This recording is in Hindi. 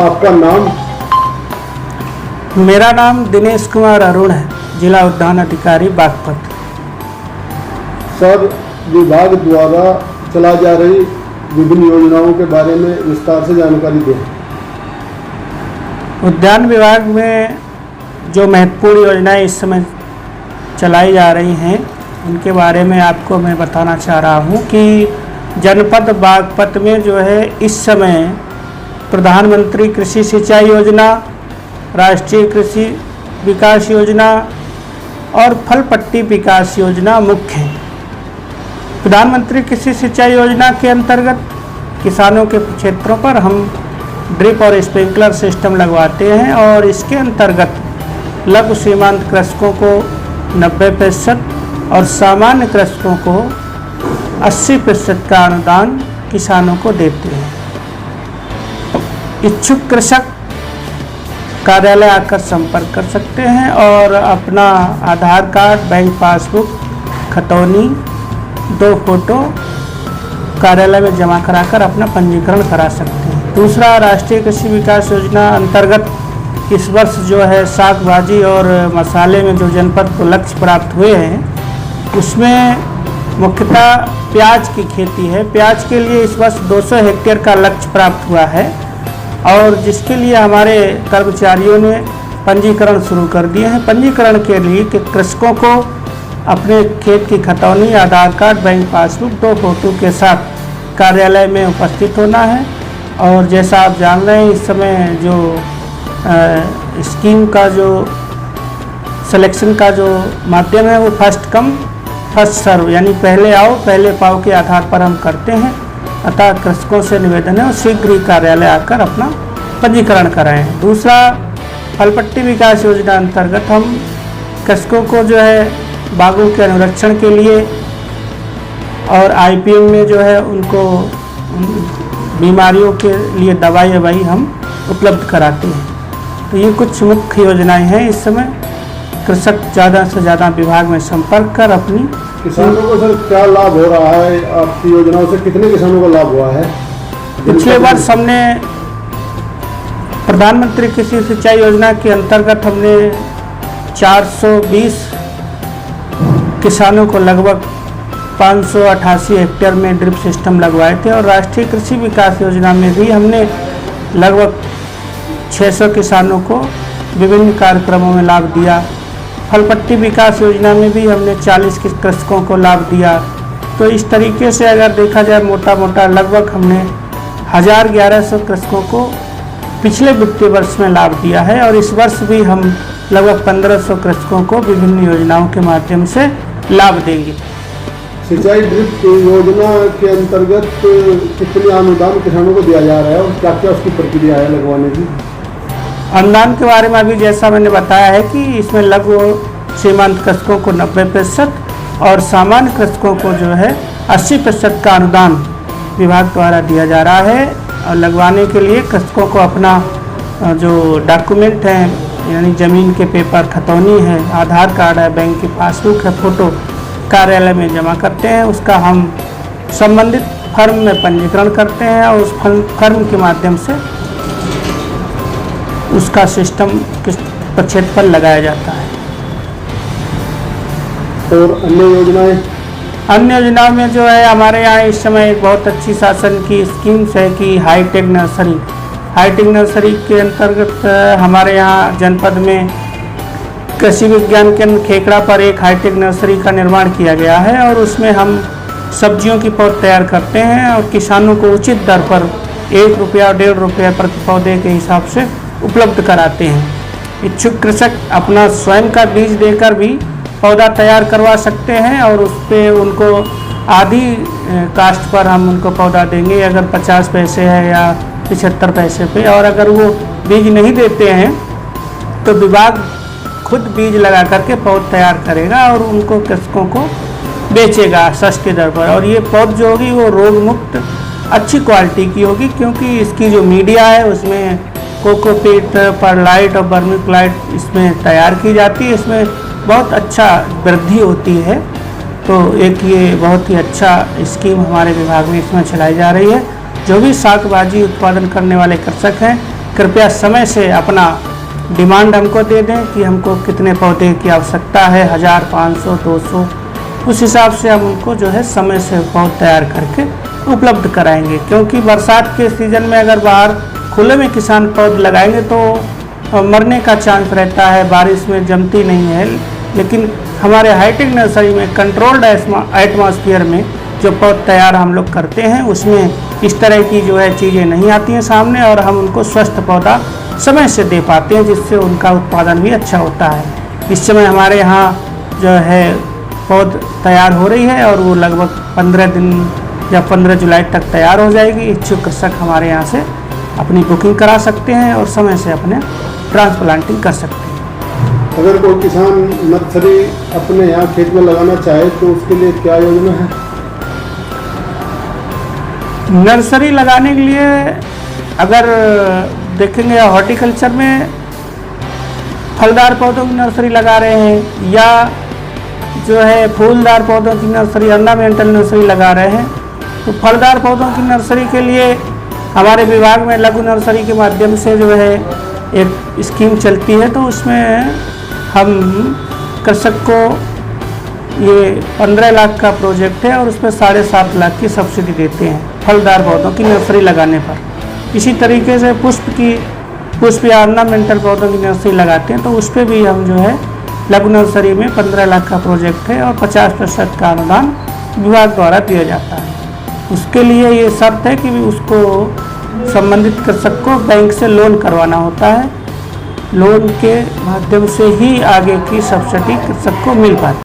आपका नाम? मेरा नाम दिनेश कुमार अरुण है, जिला उद्यान अधिकारी बागपत। सर, विभाग द्वारा चला जा रही विभिन्न योजनाओं के बारे में विस्तार से जानकारी दें। उद्यान विभाग में जो महत्वपूर्ण योजनाएं इस समय चलाई जा रही हैं उनके बारे में आपको मैं बताना चाह रहा हूं कि जनपद बागपत में जो है इस समय प्रधानमंत्री कृषि सिंचाई योजना, राष्ट्रीय कृषि विकास योजना और फल पट्टी विकास योजना मुख्य हैं। प्रधानमंत्री कृषि सिंचाई योजना के अंतर्गत किसानों के क्षेत्रों पर हम ड्रिप और स्प्रिंकलर सिस्टम लगवाते हैं और इसके अंतर्गत लघु सीमांत कृषकों को 90% और सामान्य कृषकों को 80% का अनुदान किसानों को देते हैं। इच्छुक कृषक कार्यालय आकर संपर्क कर सकते हैं और अपना आधार कार्ड, बैंक पासबुक, खतौनी, 2 फोटो कार्यालय में जमा कराकर अपना पंजीकरण करा सकते हैं। दूसरा, राष्ट्रीय कृषि विकास योजना अंतर्गत इस वर्ष जो है साग भाजी और मसाले में जो जनपद को लक्ष्य प्राप्त हुए हैं उसमें मुख्यतः प्याज की खेती है। प्याज के लिए इस वर्ष 200 हेक्टेयर का लक्ष्य प्राप्त हुआ है और जिसके लिए हमारे कर्मचारियों ने पंजीकरण शुरू कर दिए हैं। पंजीकरण के लिए कि कृषकों को अपने खेत की खतौनी, आधार कार्ड, बैंक पासबुक, 2 फोटो के साथ कार्यालय में उपस्थित होना है। और जैसा आप जान रहे हैं इस समय जो स्कीम का जो सिलेक्शन का जो माध्यम है वो फर्स्ट कम फर्स्ट सर्व यानी पहले आओ पहले पाओ के आधार पर हम करते हैं। अतः कृषकों से निवेदन है और शीघ्र ही कार्यालय आकर अपना पंजीकरण कराएं। दूसरा, फल पट्टी विकास योजना अंतर्गत हम कृषकों को जो है बागों के अनुरक्षण के लिए और IPM में जो है उनको बीमारियों के लिए दवाई हम उपलब्ध कराते हैं। तो ये कुछ मुख्य योजनाएं हैं। इस समय कृषक ज़्यादा से ज़्यादा विभाग में संपर्क कर अपनी किसानों को सर क्या लाभ हो रहा है? आपकी योजनाओं से कितने किसानों को लाभ हुआ है? पिछले वर्ष हमने प्रधानमंत्री कृषि सिंचाई योजना के अंतर्गत हमने 420 किसानों को लगभग 588 हेक्टेयर में ड्रिप सिस्टम लगवाए थे और राष्ट्रीय कृषि विकास योजना में भी हमने लगभग 600 किसानों को विभिन्न कार्यक्रमों में लाभ दिया। फल पट्टी विकास योजना में भी हमने 40 कृषकों को लाभ दिया। तो इस तरीके से अगर देखा जाए मोटा मोटा लगभग हमने 1100 कृषकों को पिछले वित्तीय वर्ष में लाभ दिया है और इस वर्ष भी हम लगभग 1500 कृषकों को विभिन्न योजनाओं के माध्यम से लाभ देंगे। सिंचाई ड्रिप योजना के अंतर्गत कितने अनुदान किसानों को दिया जा रहा है और क्या क्या उसकी प्रक्रिया है लगवाने की? अनुदान के बारे में अभी जैसा मैंने बताया है कि इसमें लघु सीमांत कृषकों को 90% और सामान्य कृषकों को जो है 80% का अनुदान विभाग द्वारा दिया जा रहा है। और लगवाने के लिए कृषकों को अपना जो डॉक्यूमेंट हैं यानी ज़मीन के पेपर, खतौनी है, आधार कार्ड है, बैंक की पासबुक है, फ़ोटो कार्यालय में जमा करते हैं। उसका हम संबंधित फर्म में पंजीकरण करते हैं और उस फर्म के माध्यम से उसका सिस्टम किस क्षेत्र पर लगाया जाता है। और अन्य योजनाओं में जो है हमारे यहाँ इस समय एक बहुत अच्छी शासन की स्कीम्स है कि हाईटेक नर्सरी के अंतर्गत हमारे यहाँ जनपद में कृषि विज्ञान केंद्र खेकड़ा पर एक हाईटेक नर्सरी का निर्माण किया गया है और उसमें हम सब्जियों की पौध तैयार करते हैं और किसानों को उचित दर पर 1 रुपया और 1.5 रुपया प्रति पौधे के हिसाब से उपलब्ध कराते हैं। इच्छुक कृषक अपना स्वयं का बीज देकर भी पौधा तैयार करवा सकते हैं और उस पर उनको आधी कास्ट पर हम उनको पौधा देंगे, अगर 50 पैसे है या 75 पैसे पे। और अगर वो बीज नहीं देते हैं तो विभाग खुद बीज लगा करके पौध तैयार करेगा और उनको कृषकों को बेचेगा सस्ती दर पर। और ये पौध जो होगी वो रोग मुक्त अच्छी क्वालिटी की होगी क्योंकि इसकी जो मीडिया है उसमें कोकोपीट, परलाइट और वर्मीक्लाइट इसमें तैयार की जाती है। इसमें बहुत अच्छा वृद्धि होती है। तो एक ये बहुत ही अच्छा स्कीम हमारे विभाग में इसमें चलाई जा रही है। जो भी साग भाजी उत्पादन करने वाले कृषक हैं कृपया समय से अपना डिमांड हमको दे दें कि हमको कितने पौधे की आवश्यकता है, 1000, 500, 200, उस हिसाब से हम उनको जो है समय से पौध तैयार करके उपलब्ध कराएंगे। क्योंकि बरसात के सीज़न में अगर बाहर खुले में किसान पौध लगाएंगे तो मरने का चांस रहता है, बारिश में जमती नहीं है। लेकिन हमारे हाईटेक नर्सरी में कंट्रोल्ड एटमॉस्फेयर में जो पौध तैयार हम लोग करते हैं उसमें इस तरह की जो है चीज़ें नहीं आती हैं सामने, और हम उनको स्वस्थ पौधा समय से दे पाते हैं, जिससे उनका उत्पादन भी अच्छा होता है। इस समय हमारे यहाँ जो है पौध तैयार हो रही है और वो लगभग 15 दिन या 15 जुलाई तक तैयार हो जाएगी। इच्छुक कृषक हमारे यहाँ से अपनी बुकिंग करा सकते हैं और समय से अपने ट्रांसप्लांटिंग कर सकते हैं। अगर कोई किसान नर्सरी अपने यहाँ खेत में लगाना चाहे तो उसके लिए क्या योजना है? नर्सरी लगाने के लिए अगर देखेंगे हॉर्टिकल्चर में फलदार पौधों की नर्सरी लगा रहे हैं या जो है फूलदार पौधों की नर्सरी, ऑर्नामेंटल नर्सरी लगा रहे हैं, तो फलदार पौधों की नर्सरी के लिए हमारे विभाग में लघु नर्सरी के माध्यम से जो है एक स्कीम चलती है। तो उसमें हम कृषक को ये 15 लाख का प्रोजेक्ट है और उसमें 7.5 लाख की सब्सिडी देते हैं फलदार पौधों की नर्सरी लगाने पर। इसी तरीके से पुष्प या ऑर्नामेंटल पौधों की नर्सरी लगाते हैं तो उस पर भी हम जो है लघु नर्सरी में 15 लाख का प्रोजेक्ट है और 50% का अनुदान विभाग द्वारा दिया जाता है। उसके लिए ये शर्त है कि उसको संबंधित कृषक को बैंक से लोन करवाना होता है। लोन के माध्यम से ही आगे की सब्सिडी कृषक को मिल पाती है।